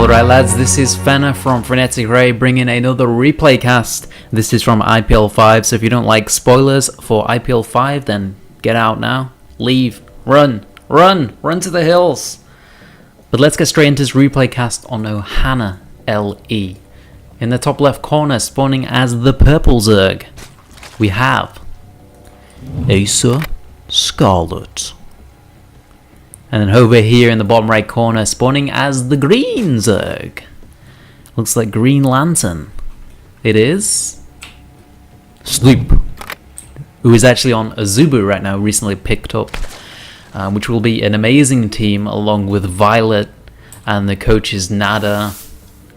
Alright lads, this is Fenner from Fray bringing another replay cast. This is from IPL 5, so if you don't like spoilers for IPL 5, then get out now. Leave. Run to the hills. But let's get straight into this replay cast on Ohana LE. In the top left corner, spawning as the purple Zerg, we have Asa Scarlett. And then over here in the bottom right corner, spawning as the green Zerg. Looks like Green Lantern. It is Sleep, who is actually on Azubu right now, recently picked up, which will be an amazing team along with Violet and the coaches Nada,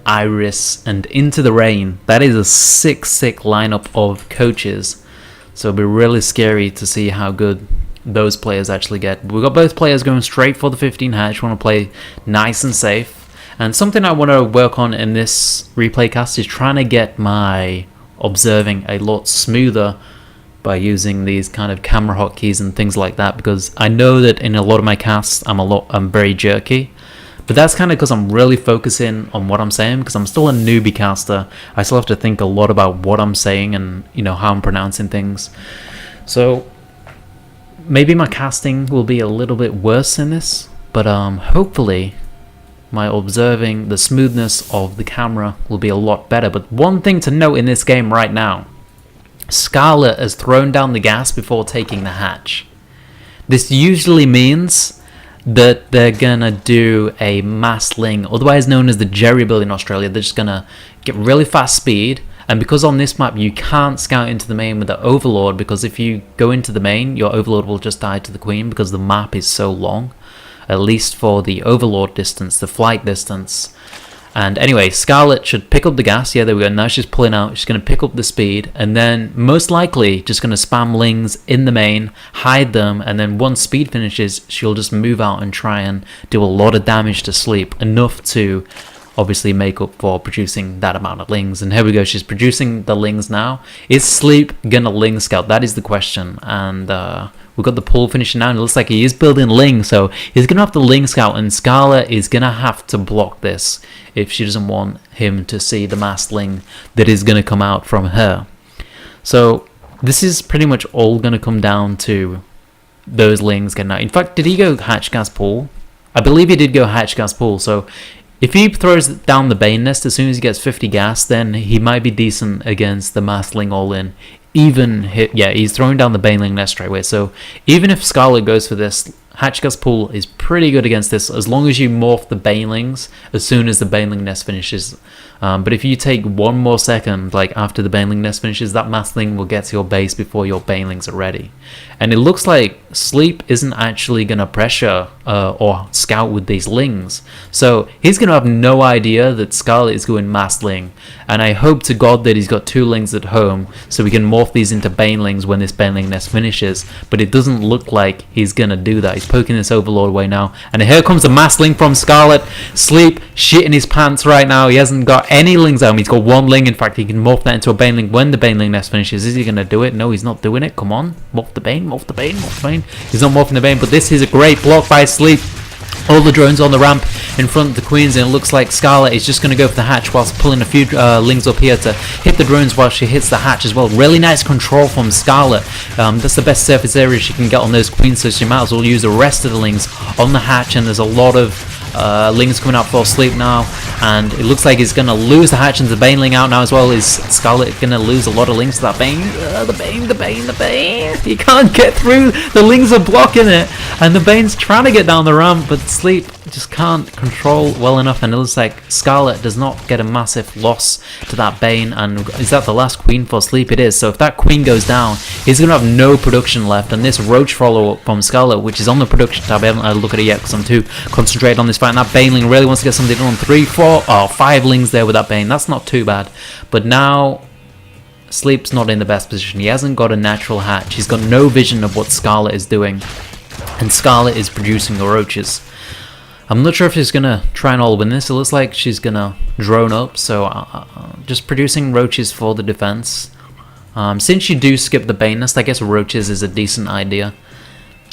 Iris, and Into the Rain. That is a sick lineup of coaches. So it'll be really scary to see how good those players actually get. We've got both players going straight for the 15 hatch. Want to play nice and safe. And something I want to work on in this replay cast is trying to get my observing a lot smoother by using these kind of camera hotkeys and things like that, because I know that in a lot of my casts I'm very jerky. But that's kind of because I'm really focusing on what I'm saying, because I'm still a newbie caster. I still have to think a lot about what I'm saying and, you know, how I'm pronouncing things. So maybe my casting will be a little bit worse in this, but hopefully my observing the smoothness of the camera will be a lot better. But one thing to note in this game right now, Scarlett has thrown down the gas before taking the hatch. This usually means that they're gonna do a mass ling, otherwise known as the Jerry build in Australia. They're just gonna get really fast speed, and because on this map you can't scout into the main with the Overlord, because if you go into the main, your Overlord will just die to the Queen because the map is so long, at least for the Overlord distance, the flight distance. And anyway, Scarlett should pick up the gas. Yeah, there we go. Now she's pulling out. She's going to pick up the speed, and then most likely just going to spam lings in the main, hide them, and then once speed finishes, she'll just move out and try and do a lot of damage to Sleep, enough to obviously make up for producing that amount of lings. And here we go. She's producing the lings now. Is Sleep going to ling scout? That is the question. And we've got the pull finishing now, and it looks like he is building ling, so he's going to have to ling scout, and Scarlett is going to have to block this if she doesn't want him to see the mass ling that is going to come out from her. So this is pretty much all going to come down to those lings getting out. In fact, did he go hatch gas pull? I believe he did go hatch gas pull, so if he throws down the Bane Nest as soon as he gets 50 gas, then he might be decent against the mass ling all-in. He's throwing down the Baneling Nest straight away. So even if Scarlett goes for this, Hatchgas Pool is pretty good against this, as long as you morph the Banelings as soon as the Baneling Nest finishes. But if you take one more second, like after the Baneling Nest finishes, that Massling will get to your base before your Banelings are ready. And it looks like Sleep isn't actually going to pressure or scout with these lings. So he's going to have no idea that Scarlett is going Massling. And I hope to God that he's got two lings at home, so we can morph these into Banelings when this Baneling Nest finishes. But it doesn't look like he's going to do that. He's poking this Overlord away now. And here comes the Massling from Scarlett. Sleep shitting his pants right now. He hasn't got any lings at him. He's got one ling. In fact, he can morph that into a Baneling when the Baneling Nest finishes. Is he going to do it? No, he's not doing it. Come on. Morph the Bane. Morph the Bane. Morph the Bane. He's not morphing the Bane, but this is a great block by Sleep. All the drones on the ramp in front of the Queens, and it looks like Scarlett is just going to go for the hatch whilst pulling a few lings up here to hit the drones while she hits the hatch as well. Really nice control from Scarlett. That's the best surface area she can get on those Queens, so she might as well use the rest of the lings on the hatch. And there's a lot of lings coming out for Sleep now, and it looks like he's going to lose the hatch and the Baneling out now as well. Is Scarlett going to lose a lot of lings to that Bane? The Bane. He can't get through. The lings are blocking it, and the Bane's trying to get down the ramp, but Sleep just can't control well enough, and it looks like Scarlett does not get a massive loss to that Bane. And is that the last Queen for Sleep? It is. So if that Queen goes down, he's going to have no production left, and this Roach follow-up from Scarlett, which is on the production tab, I haven't had a look at it yet because I'm too concentrated on this fight. And that Baneling really wants to get something done. 3, 4, 5 lings there with that Bane. That's not too bad. But now Sleep's not in the best position. He hasn't got a natural hatch. He's got no vision of what Scarlett is doing, and Scarlett is producing the roaches. I'm not sure if she's going to try and all win this. It looks like she's going to drone up, so just producing roaches for the defense. Since you do skip the Bane Nest, I guess roaches is a decent idea.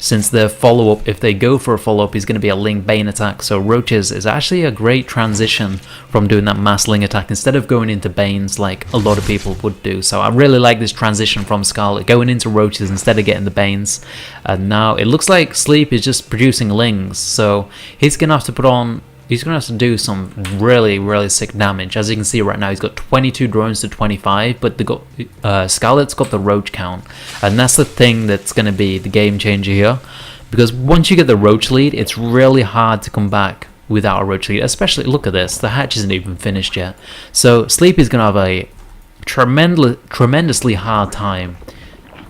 since their follow-up, if they go for a follow-up, is going to be a Ling Bane attack. So Roaches is actually a great transition from doing that mass Ling attack instead of going into Banes like a lot of people would do. So I really like this transition from Scarlett, going into Roaches instead of getting the Banes. And now it looks like Sleep is just producing Lings, so he's going to have to put on... He's going to have to do some really, really sick damage. As you can see right now, he's got 22 drones to 25, but Scarlett's got the roach count. And that's the thing that's going to be the game changer here. Because once you get the roach lead, it's really hard to come back without a roach lead. Especially, look at this, the hatch isn't even finished yet. So Sleep is going to have a tremendously hard time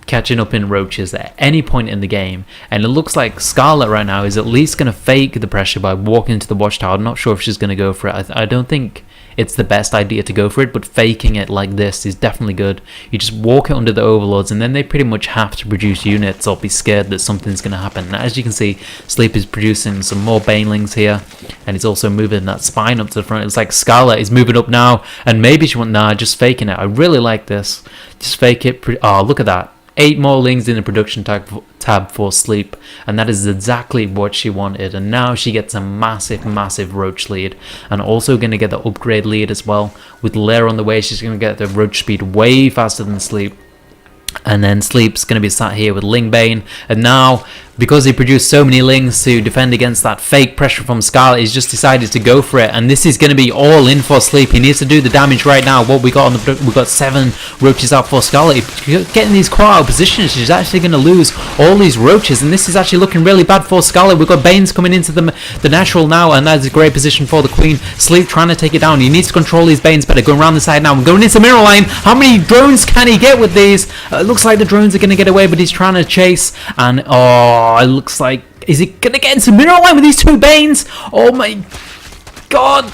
catching up in roaches at any point in the game, and it looks like Scarlett right now is at least going to fake the pressure by walking into the watchtower. I'm not sure if she's going to go for it. I don't think it's the best idea to go for it, but faking it like this is definitely good. You just walk it under the overlords, and then they pretty much have to produce units or be scared that something's going to happen. Now, as you can see, Sleep is producing some more banelings here, and he's also moving that spine up to the front. It's like Scarlett is moving up now, and maybe she won't. Nah, just faking it. I really like this. Just fake it. Oh, look at that. 8 more Lings in the production tab for Sleep, and that is exactly what she wanted. And now she gets a massive roach lead, and also going to get the upgrade lead as well. With Lair on the way, she's going to get the roach speed way faster than Sleep. And then Sleep's going to be sat here with Ling Bane, and now because he produced so many Lings to defend against that fake pressure from Scarlett, he's just decided to go for it, and this is going to be all in for Sleep. He needs to do the damage right now. What we got on we got 7 roaches out for Scarlett. If you're getting these caught out positions, she's actually going to lose all these roaches, and this is actually looking really bad for Scarlett. We've got Banes coming into the natural now, and that's a great position for the Queen. Sleep trying to take it down. He needs to control these Banes better. Going around the side now. We're going into mirror line. How many drones can he get with these? It looks like the drones are going to get away, but he's trying to chase, and it looks like, is he going to get into mirror line with these 2 Banes? Oh my god.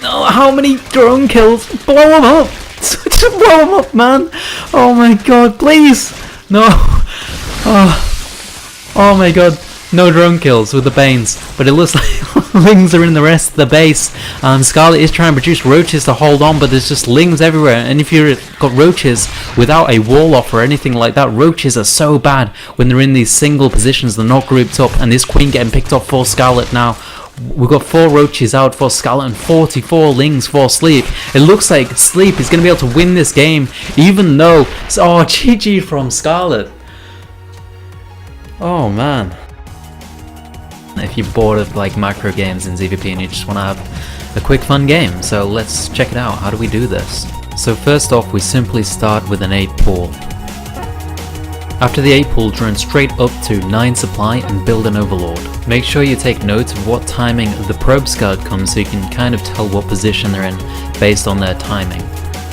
Oh, how many drone kills? Blow him up. Just blow him up, man. Oh my god, please. No. Oh my god. No drone kills with the Banes, but it looks like Lings are in the rest of the base. Scarlett is trying to produce roaches to hold on, but there's just Lings everywhere, and if you've got roaches without a wall off or anything like that, roaches are so bad when they're in these single positions, they're not grouped up, and this Queen getting picked up for Scarlett now. We've got 4 roaches out for Scarlett and 44 Lings for Sleep. It looks like Sleep is going to be able to win this game, even though... GG from Scarlett. Oh man. If you're bored of like macro games in ZvP and you just want to have a quick fun game, so let's check it out. How do we do this? So first off, we simply start with an 8 pool. After the 8 pool, drone straight up to 9 supply and build an overlord. Make sure you take note of what timing the probe scout comes so you can kind of tell what position they're in based on their timing.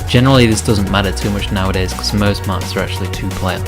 Generally this doesn't matter too much nowadays because most maps are actually 2-player.